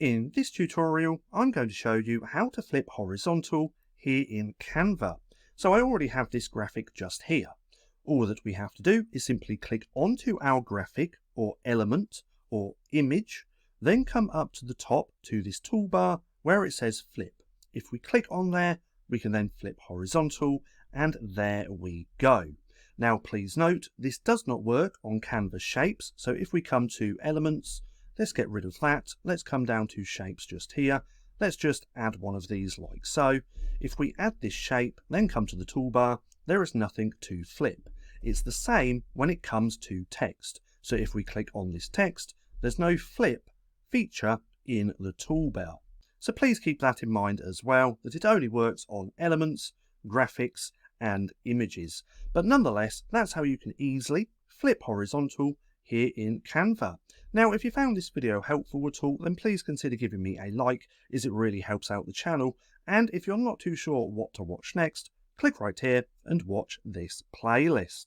In this tutorial, I'm going to show you how to flip horizontal here in Canva. So I already have this graphic just here. All that we have to do is simply click onto our graphic or element or image, then come up to the top to this toolbar where it says flip. If we click on there, we can then flip horizontal, and there we go. Now please note, this does not work on Canva shapes. So if we come to elements, let's get rid of that. Let's come down to shapes just here. Let's just add one of these like so. If we add this shape, then come to the toolbar, there is nothing to flip. It's the same when it comes to text. So if we click on this text, there's no flip feature in the toolbar. So please keep that in mind as well, that it only works on elements, graphics, and images. But nonetheless, that's how you can easily flip horizontal here in Canva. Now, if you found this video helpful at all, then please consider giving me a like, as it really helps out the channel. And if you're not too sure what to watch next, click right here and watch this playlist.